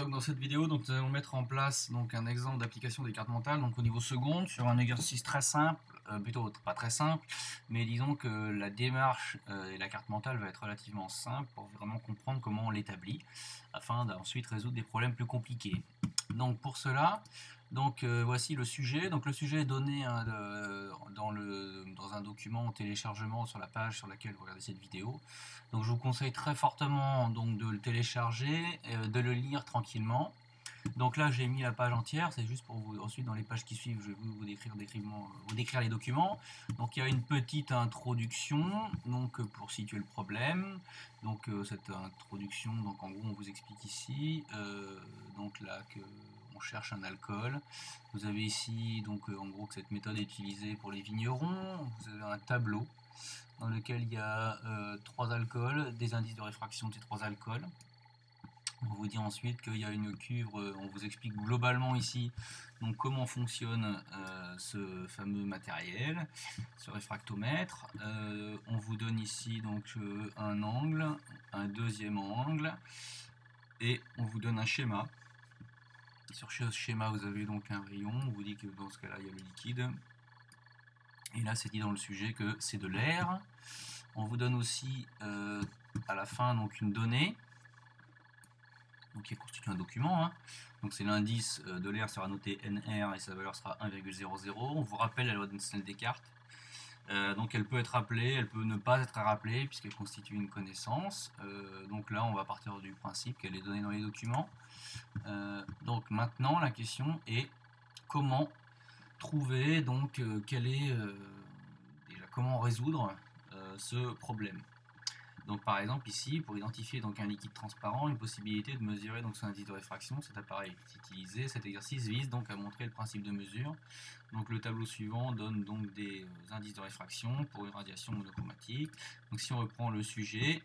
Donc dans cette vidéo, nous allons mettre en place un exemple d'application des cartes mentales au niveau seconde sur un exercice très simple, plutôt pas très simple, mais disons que la démarche et la carte mentale va être relativement simple pour vraiment comprendre comment on l'établit afin d'ensuite résoudre des problèmes plus compliqués. Donc pour cela, voici le sujet. Donc le sujet est donné dans un document en téléchargement sur la page sur laquelle vous regardez cette vidéo. Donc je vous conseille très fortement de le télécharger, de le lire tranquillement. Donc là j'ai mis la page entière, c'est juste pour vous, ensuite dans les pages qui suivent je vais vous décrire les documents. Donc il y a une petite introduction pour situer le problème. Cette introduction, en gros on vous explique ici là que on cherche un alcool. Vous avez ici en gros que cette méthode est utilisée pour les vignerons. Vous avez un tableau dans lequel il y a 3 alcools, des indices de réfraction de ces 3 alcools. On vous dit ensuite qu'il y a une cuve, on vous explique globalement ici comment fonctionne ce fameux matériel, ce réfractomètre. On vous donne ici un angle, un deuxième angle, et on vous donne un schéma. Sur ce schéma vous avez un rayon, on vous dit que dans ce cas là il y a le liquide. Et là c'est dit dans le sujet que c'est de l'air. On vous donne aussi à la fin une donnée qui constitue un document. Donc c'est l'indice de l'air sera noté NR et sa valeur sera 1,00. On vous rappelle la loi de Snell-Descartes. Donc elle peut être rappelée, elle peut ne pas être rappelée puisqu'elle constitue une connaissance. Donc là on va partir du principe qu'elle est donnée dans les documents. Donc maintenant la question est comment trouver comment résoudre ce problème. Donc par exemple ici, pour identifier un liquide transparent, une possibilité de mesurer son indice de réfraction, cet appareil est utilisé. Cet exercice vise à montrer le principe de mesure. Donc le tableau suivant donne des indices de réfraction pour une radiation monochromatique. Donc si on reprend le sujet,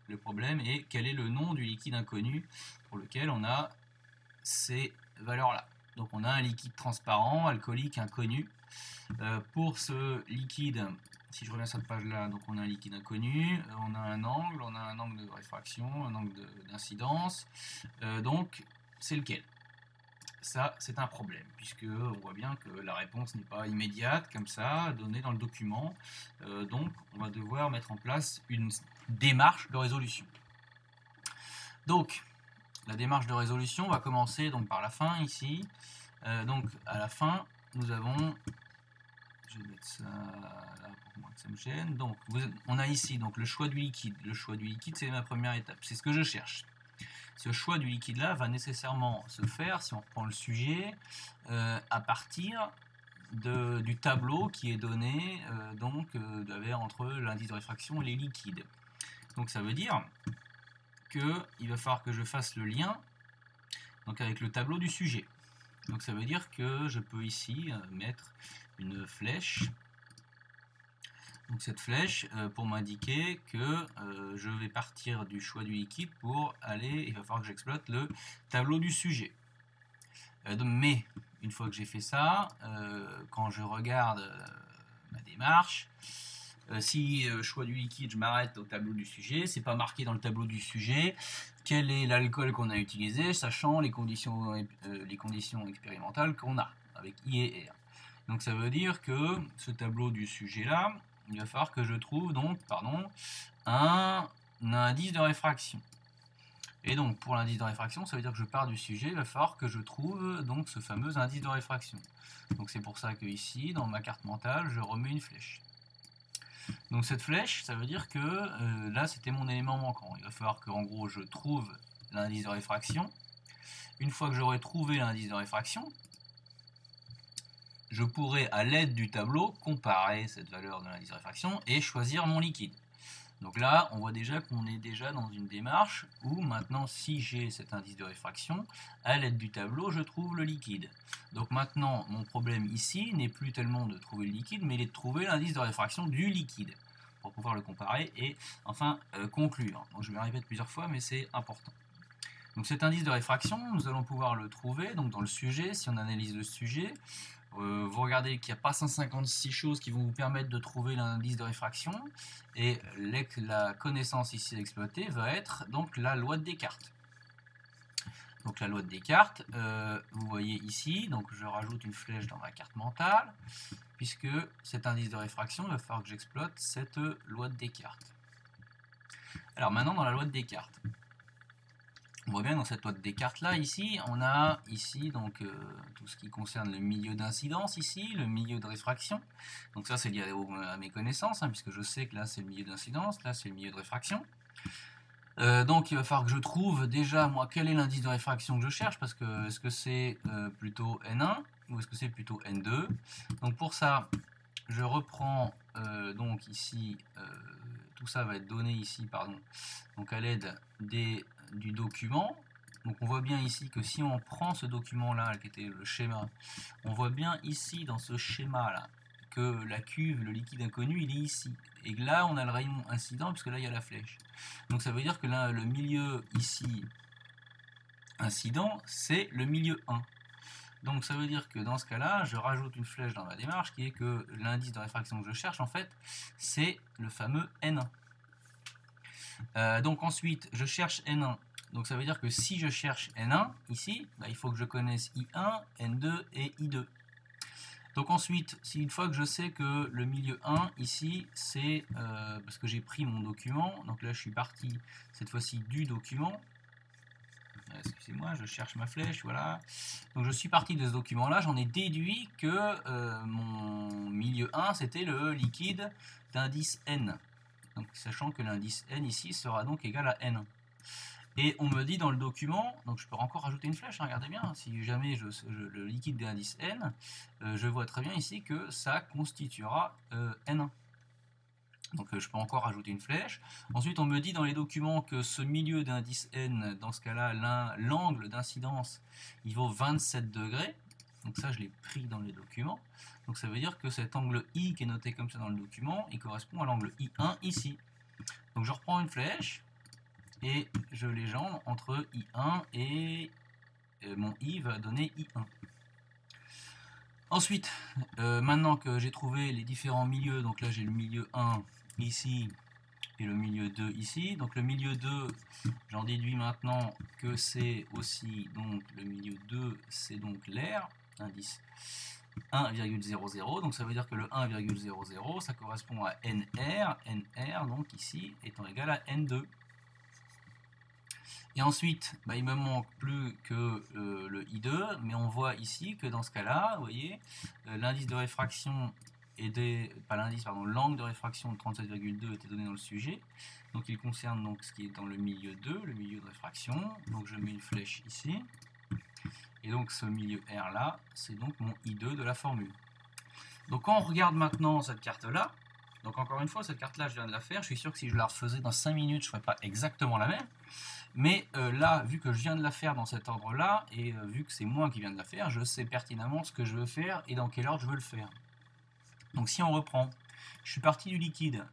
le problème est quel est le nom du liquide inconnu pour lequel on a ces valeurs-là. Donc on a un liquide transparent, alcoolique, inconnu. Pour ce liquide, si je reviens sur cette page-là, on a un liquide inconnu, on a un angle de réfraction, un angle d'incidence. Donc c'est lequel? Ça, c'est un problème, puisque on voit bien que la réponse n'est pas immédiate, comme ça, donnée dans le document. Donc on va devoir mettre en place une démarche de résolution. Donc la démarche de résolution va commencer par la fin ici. À la fin, nous avons, je vais mettre ça là pour moi que ça me gêne. Donc on a ici le choix du liquide. Le choix du liquide, c'est ma première étape, c'est ce que je cherche. Ce choix du liquide là va nécessairement se faire, si on reprend le sujet, à partir du tableau qui est donné entre l'indice de réfraction et les liquides. Donc ça veut dire qu'il va falloir que je fasse le lien avec le tableau du sujet. Donc ça veut dire que je peux ici mettre une flèche. Donc cette flèche pour m'indiquer que je vais partir du choix du liquide pour aller, il va falloir que j'exploite le tableau du sujet. Mais une fois que j'ai fait ça, quand je regarde ma démarche, si choix du liquide, je m'arrête au tableau du sujet, c'est pas marqué dans le tableau du sujet quel est l'alcool qu'on a utilisé, sachant les conditions expérimentales qu'on a avec I et R. Donc ça veut dire que ce tableau du sujet là, il va falloir que je trouve un indice de réfraction. Et donc pour l'indice de réfraction, ça veut dire que je pars du sujet, il va falloir que je trouve ce fameux indice de réfraction. Donc c'est pour ça que ici, dans ma carte mentale, je remets une flèche. Donc cette flèche, ça veut dire que là c'était mon élément manquant. Il va falloir que en gros je trouve l'indice de réfraction. Une fois que j'aurai trouvé l'indice de réfraction, je pourrai à l'aide du tableau comparer cette valeur de l'indice de réfraction et choisir mon liquide. Donc là on voit déjà qu'on est déjà dans une démarche où maintenant si j'ai cet indice de réfraction, à l'aide du tableau je trouve le liquide. Donc maintenant mon problème ici n'est plus tellement de trouver le liquide mais il est de trouver l'indice de réfraction du liquide pour pouvoir le comparer et enfin conclure. Donc je me répète plusieurs fois mais c'est important. Donc cet indice de réfraction, nous allons pouvoir le trouver dans le sujet. Si on analyse le sujet, vous regardez qu'il n'y a pas 156 choses qui vont vous permettre de trouver l'indice de réfraction et la connaissance ici à exploiter va être la loi de Descartes. Donc la loi de Descartes, vous voyez ici, donc je rajoute une flèche dans ma carte mentale, puisque cet indice de réfraction, il va falloir que j'exploite cette loi de Descartes. Alors maintenant dans la loi de Descartes, on voit bien dans cette loi de Descartes là, ici, on a ici donc tout ce qui concerne le milieu d'incidence ici, le milieu de réfraction. Donc ça c'est lié à mes connaissances, hein, puisque je sais que là c'est le milieu d'incidence, là c'est le milieu de réfraction. Donc il va falloir que je trouve déjà moi quel est l'indice de réfraction que je cherche, parce que est-ce que c'est plutôt N1 ou est-ce que c'est plutôt N2. Donc pour ça je reprends donc ici tout ça va être donné ici pardon, donc à l'aide du document. Donc on voit bien ici que si on prend ce document là qui était le schéma, on voit bien ici dans ce schéma là que la cuve, le liquide inconnu, il est ici. Et là, on a le rayon incident, puisque là, il y a la flèche. Donc ça veut dire que là, le milieu ici, incident, c'est le milieu 1. Donc ça veut dire que dans ce cas-là, je rajoute une flèche dans ma démarche, qui est que l'indice de réfraction que je cherche, en fait, c'est le fameux N1. Donc ensuite, je cherche N1. Donc ça veut dire que si je cherche N1, ici, bah, il faut que je connaisse I1, N2 et I2. Donc ensuite, si une fois que je sais que le milieu 1 ici, c'est parce que j'ai pris mon document, donc là je suis parti cette fois-ci du document, excusez-moi, je cherche ma flèche, voilà. Donc je suis parti de ce document-là, j'en ai déduit que mon milieu 1 c'était le liquide d'indice N. Donc sachant que l'indice N ici sera donc égal à N. Et on me dit dans le document, donc je peux encore rajouter une flèche, hein, regardez bien, si jamais le liquide d'indice N, je vois très bien ici que ça constituera N1. Donc je peux encore rajouter une flèche. Ensuite on me dit dans les documents que ce milieu d'indice N, dans ce cas-là, l'angle d'incidence, il vaut 27 degrés. Donc ça je l'ai pris dans les documents. Donc ça veut dire que cet angle I qui est noté comme ça dans le document, il correspond à l'angle I1 ici. Donc je reprends une flèche, et je légende entre I1 et mon I va donner I1. Ensuite, maintenant que j'ai trouvé les différents milieux, donc là j'ai le milieu 1 ici et le milieu 2 ici. Donc le milieu 2, j'en déduis maintenant que c'est aussi, donc le milieu 2, c'est donc l'air, indice 1,00, donc ça veut dire que le 1,00, ça correspond à NR, NR donc ici étant égal à N2. Et ensuite, bah, il me manque plus que le I2, mais on voit ici que dans ce cas-là, vous voyez, l'indice de réfraction pas l'indice, pardon, l'angle de réfraction de 37,2 était donné dans le sujet. Donc il concerne donc ce qui est dans le milieu 2, le milieu de réfraction. Donc je mets une flèche ici. Et donc ce milieu R là, c'est donc mon I2 de la formule. Donc quand on regarde maintenant cette carte-là, donc encore une fois, cette carte-là, je viens de la faire. Je suis sûr que si je la refaisais dans 5 minutes, je ne ferais pas exactement la même. Mais là, vu que je viens de la faire dans cet ordre-là, et vu que c'est moi qui viens de la faire, je sais pertinemment ce que je veux faire et dans quel ordre je veux le faire. Donc si on reprend, je suis parti du liquide.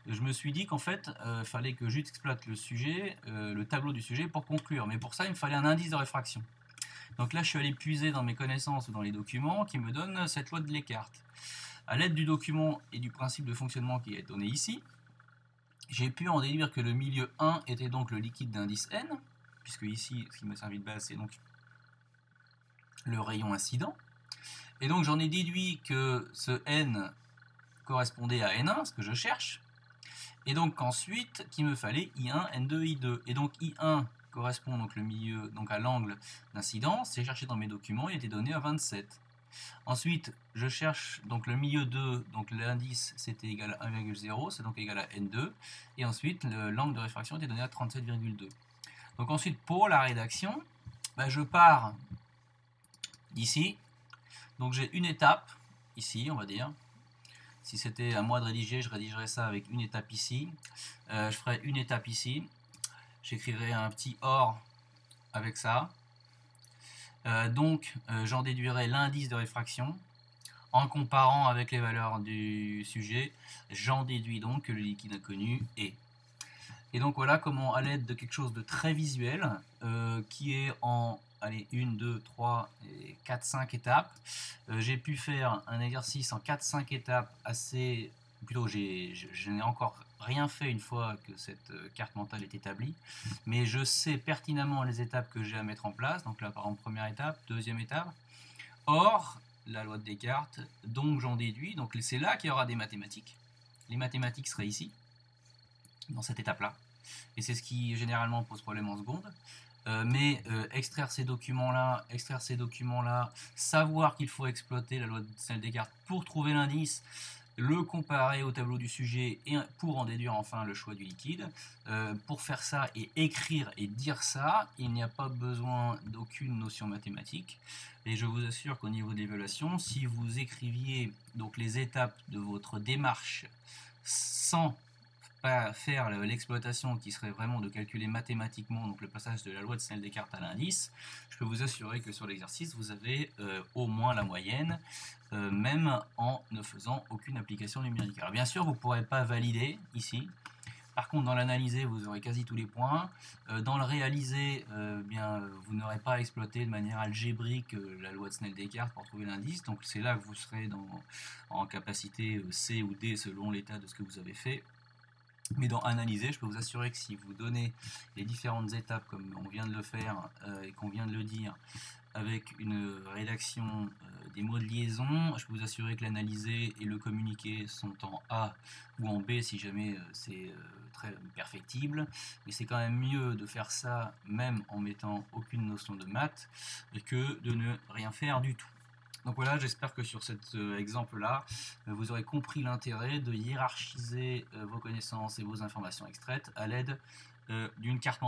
Je me suis dit qu'en fait, il fallait que j'exploite le sujet, le tableau du sujet pour conclure. Mais pour ça, il me fallait un indice de réfraction. Donc là, je suis allé puiser dans mes connaissances ou dans les documents qui me donnent cette loi de Descartes. À l'aide du document et du principe de fonctionnement qui est donné ici, j'ai pu en déduire que le milieu 1 était donc le liquide d'indice N, puisque ici, ce qui me servi de base, c'est donc le rayon incident. Et donc j'en ai déduit que ce N correspondait à N1, ce que je cherche, et donc ensuite qu'il me fallait I1, N2, I2. Et donc I1 correspond donc le milieu, donc à l'angle d'incidence, c'est cherché dans mes documents, il était donné à 27. Ensuite, je cherche donc le milieu 2, donc l'indice c'était égal à 1,0, c'est donc égal à N2. Et ensuite, l'angle de réfraction était donné à 37,2. Donc ensuite, pour la rédaction, bah, je pars d'ici. Donc j'ai une étape, ici on va dire. Si c'était à moi de rédiger, je rédigerais ça avec une étape ici. Je ferais une étape ici. J'écrirais un petit OR avec ça. Donc j'en déduirais l'indice de réfraction. En comparant avec les valeurs du sujet, j'en déduis donc que le liquide inconnu est. Et donc voilà comment, à l'aide de quelque chose de très visuel, qui est en 1, 2, 3, 4, 5 étapes, j'ai pu faire un exercice en 4-5 étapes assez... Plutôt, je n'ai encore rien fait une fois que cette carte mentale est établie, mais je sais pertinemment les étapes que j'ai à mettre en place. Donc là, par exemple, première étape, deuxième étape. Or, la loi de Descartes, donc j'en déduis, donc c'est là qu'il y aura des mathématiques. Les mathématiques seraient ici, dans cette étape-là. Et c'est ce qui généralement pose problème en seconde. Mais extraire ces documents-là, savoir qu'il faut exploiter la loi de Descartes pour trouver l'indice, le comparer au tableau du sujet et pour en déduire enfin le choix du liquide. Pour faire ça et écrire et dire ça, il n'y a pas besoin d'aucune notion mathématique. Et je vous assure qu'au niveau de l'évaluation, si vous écriviez donc les étapes de votre démarche sans pas faire l'exploitation qui serait vraiment de calculer mathématiquement donc le passage de la loi de Snell-Descartes à l'indice, je peux vous assurer que sur l'exercice vous avez au moins la moyenne, même en ne faisant aucune application numérique. Alors bien sûr vous ne pourrez pas valider ici. Par contre, dans l'analyser, vous aurez quasi tous les points. Dans le réaliser, vous n'aurez pas exploité de manière algébrique la loi de Snell-Descartes pour trouver l'indice. Donc c'est là que vous serez en capacité C ou D selon l'état de ce que vous avez fait. Mais dans analyser, je peux vous assurer que si vous donnez les différentes étapes comme on vient de le faire et qu'on vient de le dire, avec une rédaction des mots de liaison, je peux vous assurer que l'analyser et le communiqué sont en A ou en B si jamais c'est très perfectible. Mais c'est quand même mieux de faire ça même en mettant aucune notion de maths que de ne rien faire du tout. Donc voilà, j'espère que sur cet exemple-là, vous aurez compris l'intérêt de hiérarchiser vos connaissances et vos informations extraites à l'aide d'une carte mentale.